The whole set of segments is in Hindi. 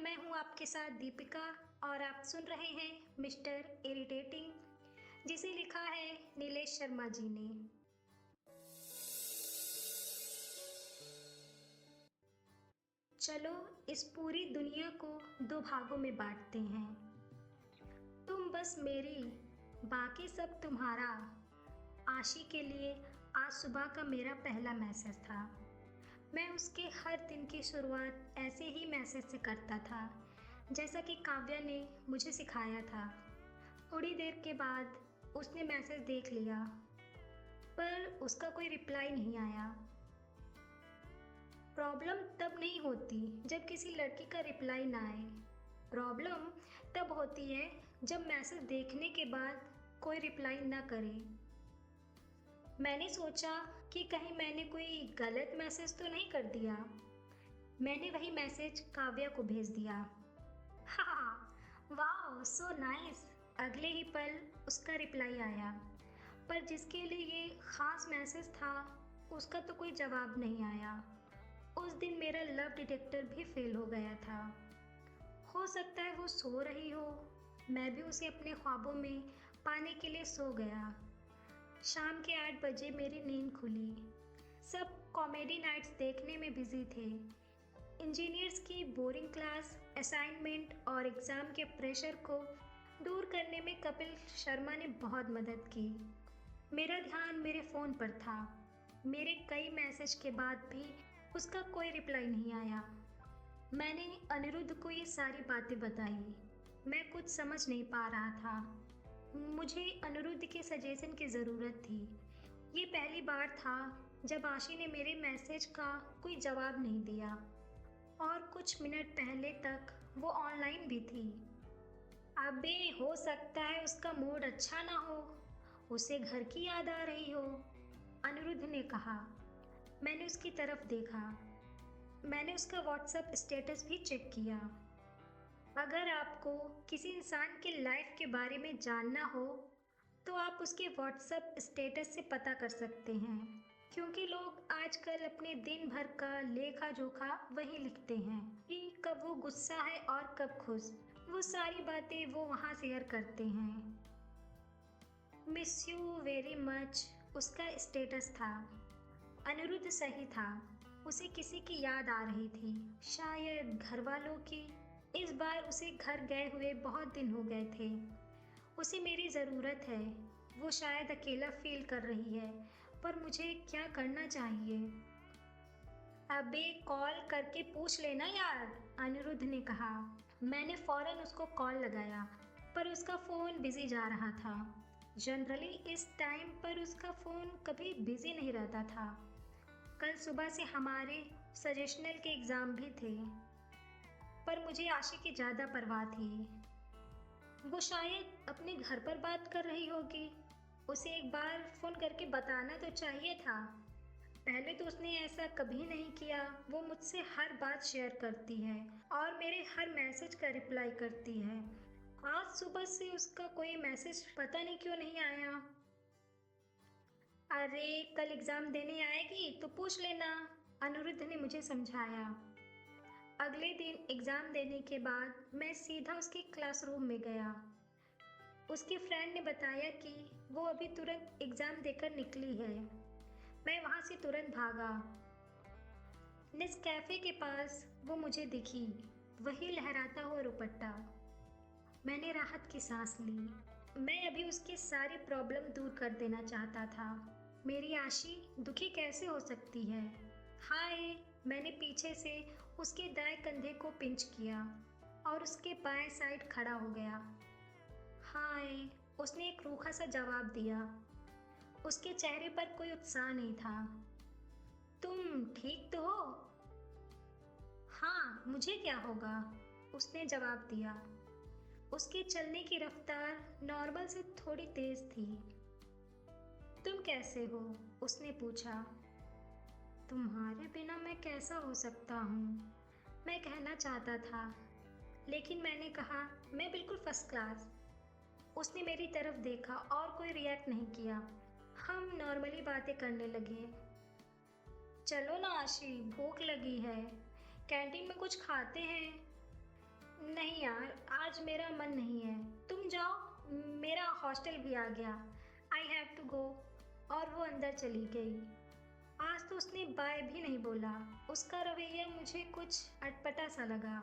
मैं हूँ आपके साथ दीपिका और आप सुन रहे हैं मिस्टर इरिटेटिंग, जिसे लिखा है नीलेश शर्मा जी ने। चलो इस पूरी दुनिया को दो भागों में बांटते हैं। तुम बस मेरी, बाकी सब तुम्हारा। आशी के लिए आज सुबह का मेरा पहला मैसेज था। मैं उसके हर दिन की शुरुआत ऐसे ही मैसेज से करता था, जैसा कि काव्या ने मुझे सिखाया था। थोड़ी देर के बाद उसने मैसेज देख लिया, पर उसका कोई रिप्लाई नहीं आया। प्रॉब्लम तब नहीं होती जब किसी लड़की का रिप्लाई ना आए। प्रॉब्लम तब होती है जब मैसेज देखने के बाद कोई रिप्लाई ना करे। मैंने सोचा कि कहीं मैंने कोई गलत मैसेज तो नहीं कर दिया। मैंने वही मैसेज काव्या को भेज दिया। हाँ, वाह सो नाइस। अगले ही पल उसका रिप्लाई आया, पर जिसके लिए ये खास मैसेज था उसका तो कोई जवाब नहीं आया। उस दिन मेरा लव डिटेक्टर भी फेल हो गया था। हो सकता है वो सो रही हो, मैं भी उसे अपने ख्वाबों में पाने के लिए सो गया। शाम के 8 बजे मेरी नींद खुली। सब कॉमेडी नाइट्स देखने में बिजी थे। इंजीनियर्स की बोरिंग क्लास, असाइनमेंट और एग्ज़ाम के प्रेशर को दूर करने में कपिल शर्मा ने बहुत मदद की। मेरा ध्यान मेरे फ़ोन पर था। मेरे कई मैसेज के बाद भी उसका कोई रिप्लाई नहीं आया। मैंने अनिरुद्ध को ये सारी बातें बताई। मैं कुछ समझ नहीं पा रहा था। मुझे अनिरुद्ध के सजेशन की ज़रूरत थी। ये पहली बार था जब आशी ने मेरे मैसेज का कोई जवाब नहीं दिया, और कुछ मिनट पहले तक वो ऑनलाइन भी थी। अबे हो सकता है उसका मूड अच्छा ना हो, उसे घर की याद आ रही हो, अनिरुद्ध ने कहा। मैंने उसकी तरफ देखा। मैंने उसका व्हाट्सएप स्टेटस भी चेक किया। अगर आपको किसी इंसान के लाइफ के बारे में जानना हो तो आप उसके व्हाट्सएप स्टेटस से पता कर सकते हैं, क्योंकि लोग आजकल अपने दिन भर का लेखा जोखा वही लिखते हैं कि कब वो गुस्सा है और कब खुश। वो सारी बातें वो वहाँ शेयर करते हैं। मिस यू वेरी मच उसका स्टेटस था। अनिरुद्ध सही था, उसे किसी की याद आ रही थी, शायद घर वालों की। इस बार उसे घर गए हुए बहुत दिन हो गए थे। उसे मेरी ज़रूरत है। वो शायद अकेला फील कर रही है, पर मुझे क्या करना चाहिए? अबे कॉल करके पूछ लेना यार, अनिरुद्ध ने कहा। मैंने फौरन उसको कॉल लगाया, पर उसका फ़ोन बिजी जा रहा था। जनरली इस टाइम पर उसका फ़ोन कभी बिजी नहीं रहता था। कल सुबह से हमारे सजेशनल के एग्ज़ाम भी थे, पर मुझे आशी की ज़्यादा परवाह थी। वो शायद अपने घर पर बात कर रही होगी। उसे एक बार फ़ोन करके बताना तो चाहिए था। पहले तो उसने ऐसा कभी नहीं किया। वो मुझसे हर बात शेयर करती है और मेरे हर मैसेज का रिप्लाई करती है। आज सुबह से उसका कोई मैसेज पता नहीं क्यों नहीं आया। अरे कल एग्ज़ाम देने आएगी तो पूछ लेना, अनिरुद्ध ने मुझे समझाया। अगले दिन एग्ज़ाम देने के बाद मैं सीधा उसके क्लासरूम में गया। उसके फ्रेंड ने बताया कि वो अभी तुरंत एग्ज़ाम देकर निकली है। मैं वहाँ से तुरंत भागा। नेस्कैफ़े के पास वो मुझे दिखी, वही लहराता हुआ दुपट्टा। मैंने राहत की सांस ली। मैं अभी उसकी सारी प्रॉब्लम दूर कर देना चाहता था। मेरी आशी दुखी कैसे हो सकती है? हाय, मैंने पीछे से उसके दाएं कंधे को पिंच किया और उसके बाएं साइड खड़ा हो गया। हाय, उसने एक रूखा सा जवाब दिया। उसके चेहरे पर कोई उत्साह नहीं था। तुम ठीक तो हो? हाँ, मुझे क्या होगा? उसने जवाब दिया। उसके चलने की रफ्तार नॉर्मल से थोड़ी तेज थी। तुम कैसे हो? उसने पूछा। तुम्हारे बिना मैं कैसा हो सकता हूँ? मैं कहना चाहता था, लेकिन मैंने कहा मैं बिल्कुल फर्स्ट क्लास। उसने मेरी तरफ देखा और कोई रिएक्ट नहीं किया। हम नॉर्मली बातें करने लगे। चलो ना आशी, भूख लगी है, कैंटीन में कुछ खाते हैं। नहीं यार, आज मेरा मन नहीं है, तुम जाओ, मेरा हॉस्टल भी आ गया, आई हैव टू गो। और वो अंदर चली गई। आज तो उसने बाय भी नहीं बोला। उसका रवैया मुझे कुछ अटपटा सा लगा।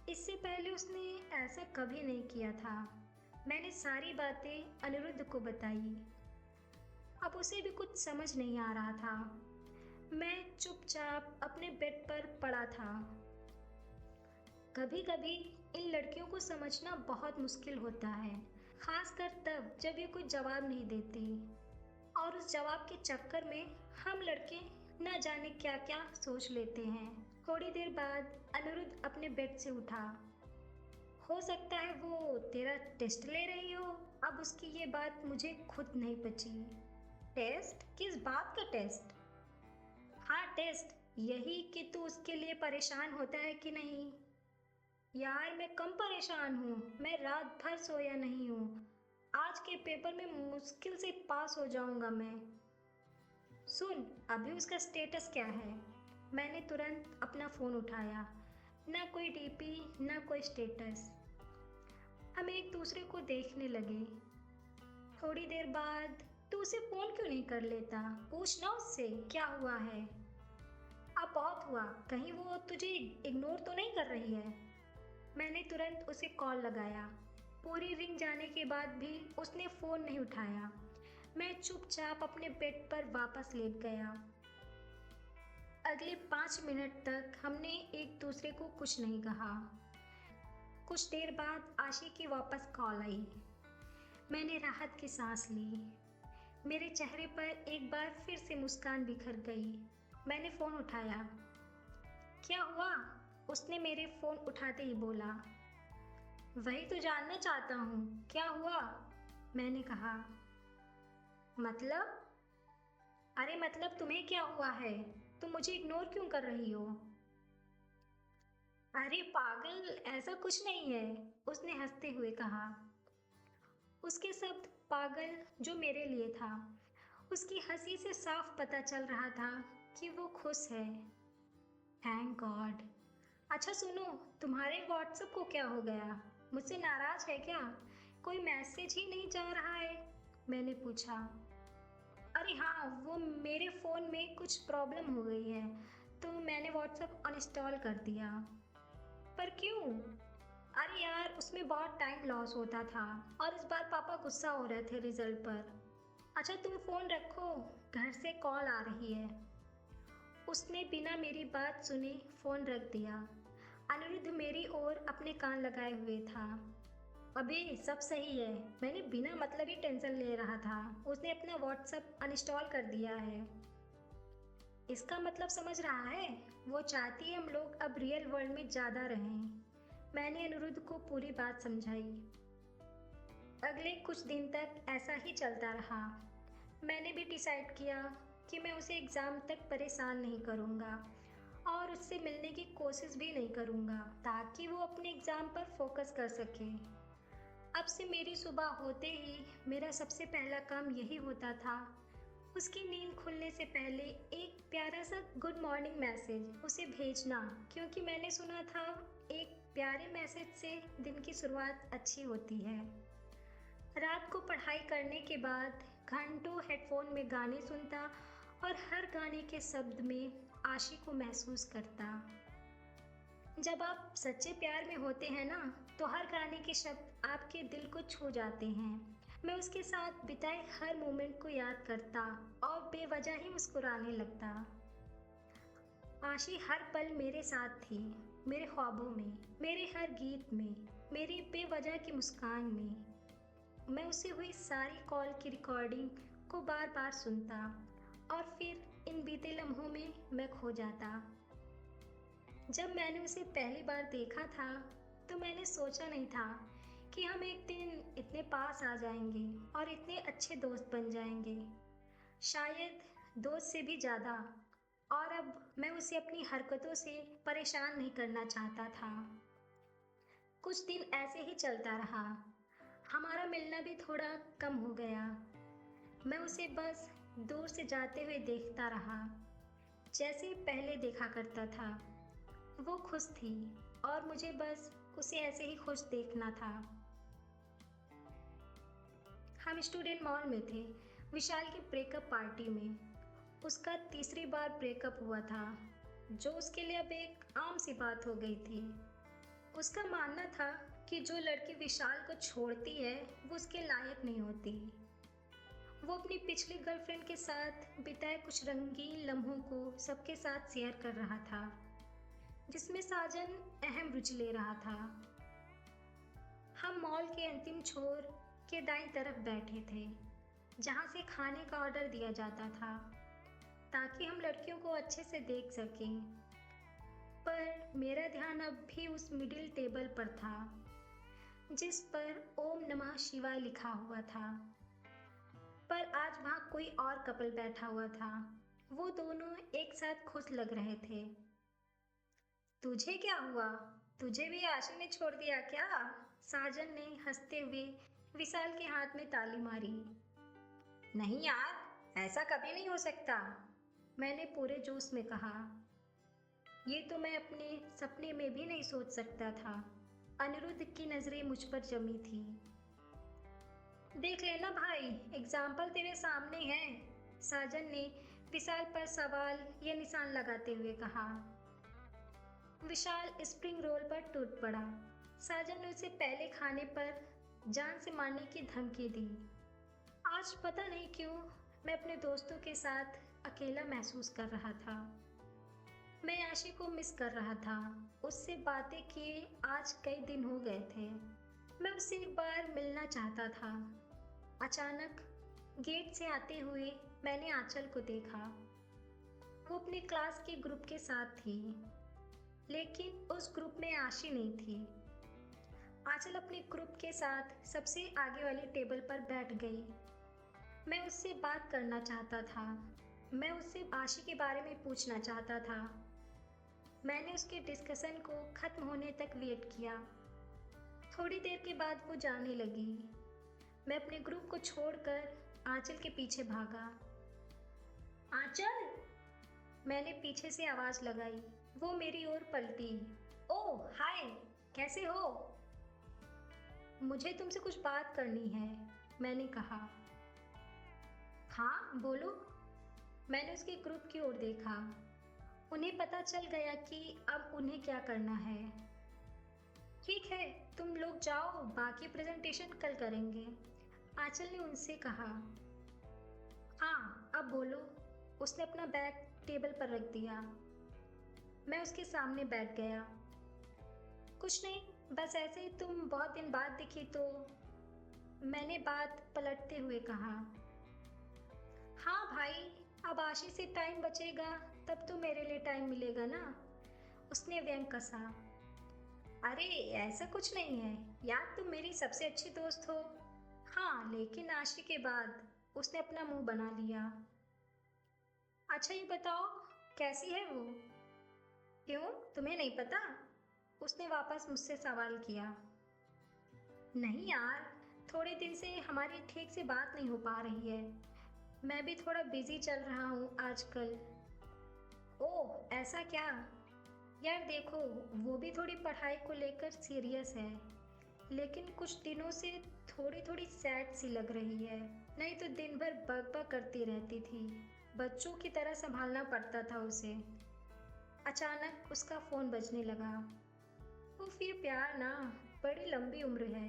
इससे पहले उसने ऐसा कभी नहीं किया था। मैंने सारी बातें अनिरुद्ध को बताई। अब उसे भी कुछ समझ नहीं आ रहा था। मैं चुपचाप अपने बेड पर पड़ा था। कभी कभी इन लड़कियों को समझना बहुत मुश्किल होता है, खासकर तब जब ये कोई जवाब नहीं देती और उस जवाब के चक्कर में हम लड़के न जाने क्या क्या सोच लेते हैं। थोड़ी देर बाद अनिरुद्ध अपने बेड से उठा। हो सकता है वो तेरा टेस्ट ले रही हो। अब उसकी ये बात मुझे खुद नहीं पची। टेस्ट? किस बात का टेस्ट? हाँ टेस्ट, यही कि तू उसके लिए परेशान होता है कि नहीं। यार मैं कम परेशान हूँ, मैं रात भर सोया नहीं हूँ। आज के पेपर में मुश्किल से पास हो जाऊंगा मैं। सुन, अभी उसका स्टेटस क्या है? मैंने तुरंत अपना फ़ोन उठाया। ना कोई डीपी, ना कोई स्टेटस। हम एक दूसरे को देखने लगे। थोड़ी देर बाद, तू उसे फ़ोन क्यों नहीं कर लेता? पूछना उससे क्या हुआ है। अब बहुत हुआ, कहीं वो तुझे इग्नोर तो नहीं कर रही है। मैंने तुरंत उसे कॉल लगाया। पूरी रिंग जाने के बाद भी उसने फ़ोन नहीं उठाया। मैं चुपचाप अपने बेड पर वापस लेट गया। अगले 5 मिनट तक हमने एक दूसरे को कुछ नहीं कहा। कुछ देर बाद आशी की वापस कॉल आई। मैंने राहत की सांस ली। मेरे चेहरे पर एक बार फिर से मुस्कान बिखर गई। मैंने फ़ोन उठाया। क्या हुआ? उसने मेरे फ़ोन उठाते ही बोला। वही तो जानना चाहता हूँ, क्या हुआ? मैंने कहा। मतलब? अरे मतलब तुम्हें क्या हुआ है? तुम मुझे इग्नोर क्यों कर रही हो? अरे पागल, ऐसा कुछ नहीं है, उसने हंसते हुए कहा। उसके शब्द पागल जो मेरे लिए था। उसकी हंसी से साफ पता चल रहा था कि वो खुश है। Thank God. अच्छा सुनो, तुम्हारे व्हाट्सएप को क्या हो गया? मुझसे नाराज है क्या? कोई मैसेज ही नहीं जा रहा है, मैंने पूछा। अरे हाँ, वो मेरे फ़ोन में कुछ प्रॉब्लम हो गई है, तो मैंने व्हाट्सएप अनइंस्टॉल कर दिया। पर क्यों? अरे यार, उसमें बहुत टाइम लॉस होता था और इस बार पापा गुस्सा हो रहे थे रिजल्ट पर। अच्छा तुम फ़ोन रखो, घर से कॉल आ रही है। उसने बिना मेरी बात सुने फ़ोन रख दिया। अनिरुद्ध मेरी ओर अपने कान लगाए हुए था। अबे सब सही है, मैंने बिना मतलब ही टेंशन ले रहा था। उसने अपना व्हाट्सएप अनइंस्टॉल कर दिया है। इसका मतलब समझ रहा है, वो चाहती है हम लोग अब रियल वर्ल्ड में ज़्यादा रहें। मैंने अनिरुद्ध को पूरी बात समझाई। अगले कुछ दिन तक ऐसा ही चलता रहा। मैंने भी डिसाइड किया कि मैं उसे एग्ज़ाम तक परेशान नहीं करूँगा और उससे मिलने की कोशिश भी नहीं करूँगा, ताकि वो अपने एग्ज़ाम पर फोकस कर सके। अब से मेरी सुबह होते ही मेरा सबसे पहला काम यही होता था, उसकी नींद खुलने से पहले एक प्यारा सा गुड मॉर्निंग मैसेज उसे भेजना, क्योंकि मैंने सुना था एक प्यारे मैसेज से दिन की शुरुआत अच्छी होती है। रात को पढ़ाई करने के बाद घंटों हेडफोन में गाने सुनता और हर गाने के शब्द में आशी को महसूस करता। जब आप सच्चे प्यार में होते हैं ना, तो हर गाने के शब्द आपके दिल को छू जाते हैं। मैं उसके साथ बिताए हर मोमेंट को याद करता और बेवजह ही मुस्कुराने लगता। आशी हर पल मेरे साथ थी, मेरे ख्वाबों में, मेरे हर गीत में, मेरी बेवजह की मुस्कान में। मैं उससे हुई सारी कॉल की रिकॉर्डिंग को बार बार सुनता और फिर इन बीते लम्हों में मैं खो जाता। जब मैंने उसे पहली बार देखा था, तो मैंने सोचा नहीं था कि हम एक दिन इतने पास आ जाएंगे और इतने अच्छे दोस्त बन जाएंगे, शायद दोस्त से भी ज़्यादा। और अब मैं उसे अपनी हरकतों से परेशान नहीं करना चाहता था। कुछ दिन ऐसे ही चलता रहा। हमारा मिलना भी थोड़ा कम हो गया। मैं उसे बस दूर से जाते हुए देखता रहा, जैसे पहले देखा करता था। वो खुश थी और मुझे बस उसे ऐसे ही खुश देखना था। हम स्टूडेंट मॉल में थे, विशाल की ब्रेकअप पार्टी में। उसका तीसरी बार ब्रेकअप हुआ था, जो उसके लिए अब एक आम सी बात हो गई थी। उसका मानना था कि जो लड़की विशाल को छोड़ती है वो उसके लायक नहीं होती। वो अपनी पिछली गर्लफ्रेंड के साथ बिताए कुछ रंगीन लम्हों को सबके साथ शेयर कर रहा था, जिसमें साजन अहम रुचि ले रहा था। हम मॉल के अंतिम छोर के दाईं तरफ बैठे थे, जहाँ से खाने का ऑर्डर दिया जाता था, ताकि हम लड़कियों को अच्छे से देख सकें। पर मेरा ध्यान अब भी उस मिडिल टेबल पर था, जिस पर ओम नमः शिवाय लिखा हुआ था। पर आज वहाँ कोई और कपल बैठा हुआ था। वो दोनों एक साथ खुश लग रहे थे। तुझे क्या हुआ? तुझे भी आशी ने छोड़ दिया क्या? साजन ने हंसते हुए विशाल के हाथ में ताली मारी। नहीं यार, ऐसा कभी नहीं हो सकता, मैंने पूरे जोश में कहा। ये तो मैं अपने सपने में भी नहीं सोच सकता था। अनिरुद्ध की नजरें मुझ पर जमी थी। देख लेना भाई, एग्जाम्पल तेरे सामने है, साजन ने विशाल पर सवाल या निशान लगाते हुए कहा। विशाल स्प्रिंग रोल पर टूट पड़ा। साजन ने उसे पहले खाने पर जान से मारने की धमकी दी। आज पता नहीं क्यों मैं अपने दोस्तों के साथ अकेला महसूस कर रहा था। मैं आशी को मिस कर रहा था। उससे बातें किए आज कई दिन हो गए थे। मैं उससे एक बार मिलना चाहता था। अचानक गेट से आते हुए मैंने आंचल को देखा। वो अपने क्लास के ग्रुप के साथ थी, लेकिन उस ग्रुप में आशी नहीं थी। आंचल अपने ग्रुप के साथ सबसे आगे वाली टेबल पर बैठ गई। मैं उससे बात करना चाहता था। मैं उससे आशी के बारे में पूछना चाहता था। मैंने उसके डिस्कशन को खत्म होने तक वेट किया। थोड़ी देर के बाद वो जाने लगी। मैं अपने ग्रुप को छोड़कर आंचल के पीछे भागा। आंचल, मैंने पीछे से आवाज लगाई। वो मेरी ओर पलटी। ओह हाय, कैसे हो? मुझे तुमसे कुछ बात करनी है, मैंने कहा। हाँ बोलो। मैंने उसके ग्रुप की ओर देखा। उन्हें पता चल गया कि अब उन्हें क्या करना है। ठीक है, तुम लोग जाओ, बाकी प्रेजेंटेशन कल करेंगे, आंचल ने उनसे कहा। हाँ अब बोलो। उसने अपना बैग टेबल पर रख दिया। मैं उसके सामने बैठ गया। कुछ नहीं, बस ऐसे ही तुम बहुत दिन बाद दिखी तो, मैंने बात पलटते हुए कहा। हाँ भाई, अब आशी से टाइम बचेगा तब तो मेरे लिए टाइम मिलेगा ना, उसने व्यंग कसा। अरे ऐसा कुछ नहीं है यार, तुम मेरी सबसे अच्छी दोस्त हो। हाँ लेकिन आशी के बाद, उसने अपना मुंह बना लिया। अच्छा ये बताओ, कैसी है वो? क्यों, तुम्हें नहीं पता? उसने वापस मुझसे सवाल किया। नहीं यार, थोड़े दिन से हमारी ठीक से बात नहीं हो पा रही है। मैं भी थोड़ा बिजी चल रहा हूँ आजकल। ओह ऐसा क्या? यार देखो, वो भी थोड़ी पढ़ाई को लेकर सीरियस है, लेकिन कुछ दिनों से थोड़ी थोड़ी सैड सी लग रही है। नहीं तो दिन भर बक बक करती रहती थी, बच्चों की तरह संभालना पड़ता था उसे। अचानक उसका फोन बजने लगा। वो फिर प्यार ना, बड़ी लंबी उम्र है,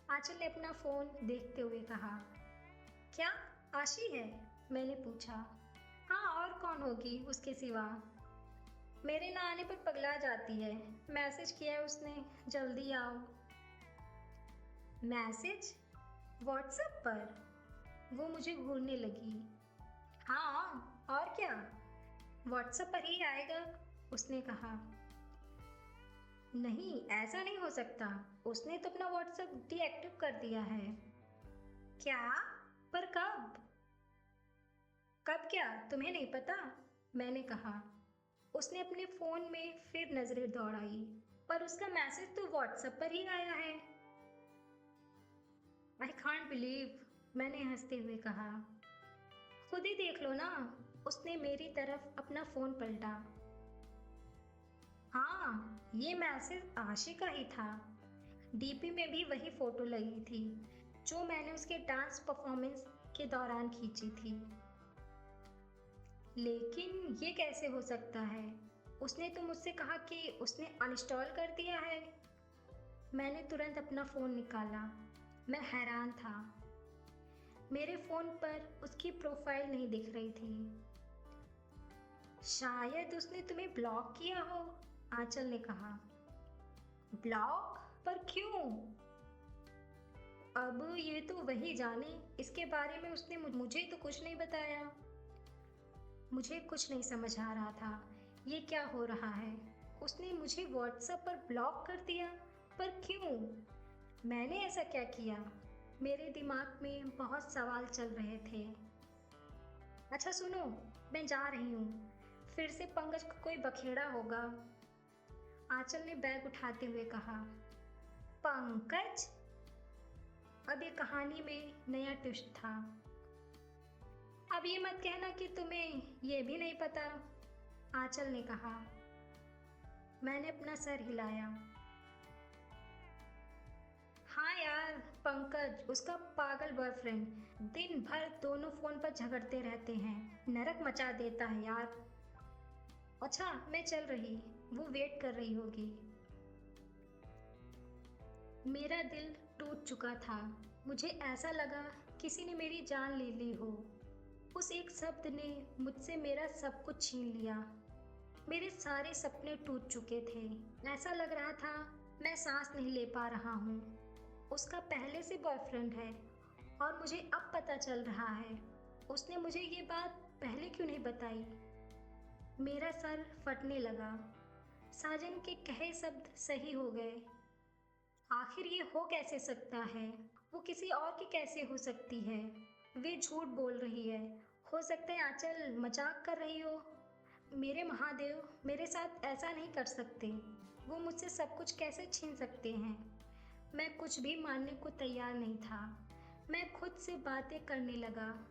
आंचल ने अपना फोन देखते हुए कहा। क्या आशी है? मैंने पूछा। हाँ और कौन होगी उसके सिवा, मेरे ना आने पर पगला जाती है। मैसेज किया है उसने, जल्दी आओ। मैसेज? व्हाट्सएप पर? वो मुझे घूरने लगी। हाँ और क्या, व्हाट्सएप पर ही आएगा, उसने कहा। नहीं ऐसा नहीं हो सकता, उसने तो अपना व्हाट्सएप डीएक्टिव कर दिया है। क्या? पर कब? कब क्या, तुम्हें नहीं पता? मैंने कहा। उसने अपने फोन में फिर नजरें दौड़ाई, पर उसका मैसेज तो व्हाट्सएप पर ही आया है। आई कांट बिलीव, मैंने हंसते हुए कहा। खुद ही देख लो ना, उसने मेरी तरफ अपना फोन पलटा। हाँ, ये मैसेज आशी का ही था। डीपी में भी वही फोटो लगी थी जो मैंने उसके डांस परफॉर्मेंस के दौरान खींची थी। लेकिन ये कैसे हो सकता है? उसने तो मुझसे कहा कि उसने अनइंस्टॉल कर दिया है। मैंने तुरंत अपना फ़ोन निकाला। मैं हैरान था। मेरे फ़ोन पर उसकी प्रोफाइल नहीं दिख रही थी। शायद उसने तुम्हें ब्लॉक किया हो, आंचल ने कहा। ब्लॉक? पर क्यों? अब ये तो वही जाने। इसके बारे में उसने मुझे तो कुछ नहीं बताया। मुझे कुछ नहीं समझ आ रहा था। ये क्या हो रहा है? उसने मुझे व्हाट्सएप पर ब्लॉक कर दिया। पर क्यों? मैंने ऐसा क्या किया? मेरे दिमाग में बहुत सवाल चल रहे थे। अच्छा सुनो, मैं जा रही हूँ। फिर से पंकज को कोई बखेड़ा होगा, आंचल ने बैग उठाते हुए कहा। पंकज? अब ये कहानी में नया ट्विस्ट था। अब ये मत कहना कि तुम्हें ये भी नहीं पता, आंचल ने कहा। मैंने अपना सर हिलाया। हाँ यार, पंकज, उसका पागल बॉयफ्रेंड। दिन भर दोनों फोन पर झगड़ते रहते हैं। नरक मचा देता है यार। अच्छा, मैं चल रही। वो वेट कर रही होगी। मेरा दिल टूट चुका था। मुझे ऐसा लगा किसी ने मेरी जान ले ली हो। उस एक शब्द ने मुझसे मेरा सब कुछ छीन लिया। मेरे सारे सपने टूट चुके थे। ऐसा लग रहा था मैं सांस नहीं ले पा रहा हूँ। उसका पहले से बॉयफ्रेंड है और मुझे अब पता चल रहा है। उसने मुझे ये बात पहले क्यों नहीं बताई? मेरा सर फटने लगा। साजन के कहे शब्द सही हो गए। आखिर ये हो कैसे सकता है? वो किसी और की कैसे हो सकती है? वे झूठ बोल रही है। हो सकता है आंचल मजाक कर रही हो। मेरे महादेव, मेरे साथ ऐसा नहीं कर सकते। वो मुझसे सब कुछ कैसे छीन सकते हैं? मैं कुछ भी मानने को तैयार नहीं था। मैं खुद से बातें करने लगा।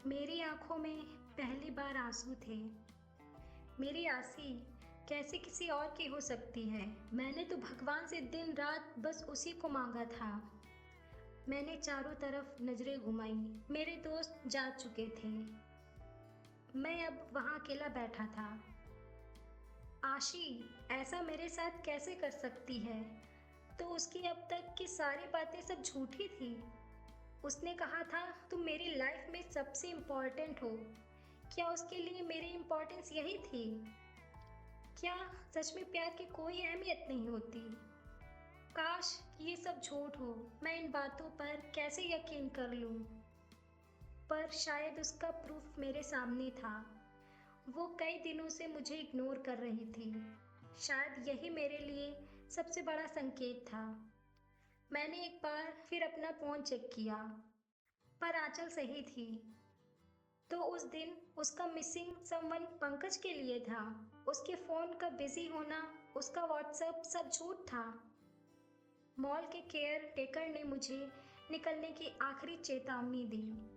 मेरी आंखों में पहली बार आंसू थे। मेरी आसी कैसे किसी और की हो सकती है? मैंने तो भगवान से दिन रात बस उसी को मांगा था। मैंने चारों तरफ नजरें घुमाई। मेरे दोस्त जा चुके थे। मैं अब वहाँ अकेला बैठा था। आशी ऐसा मेरे साथ कैसे कर सकती है? तो उसकी अब तक की सारी बातें सब झूठी थी। उसने कहा था तुम मेरी लाइफ में सबसे इम्पोर्टेंट हो। क्या उसके लिए मेरी इम्पोर्टेंस यही थी? क्या सच में प्यार की कोई अहमियत नहीं होती? काश ये सब झूठ हो। मैं इन बातों पर कैसे यकीन कर लूं? पर शायद उसका प्रूफ मेरे सामने था। वो कई दिनों से मुझे इग्नोर कर रही थी। शायद यही मेरे लिए सबसे बड़ा संकेत था। मैंने एक बार फिर अपना फ़ोन चेक किया, पर आंचल सही थी। तो उस दिन उसका मिसिंग समवन पंकज के लिए था। उसके फ़ोन का बिजी होना, उसका व्हाट्सएप सब झूठ था। मॉल के केयर टेकर ने मुझे निकलने की आखिरी चेतावनी दी।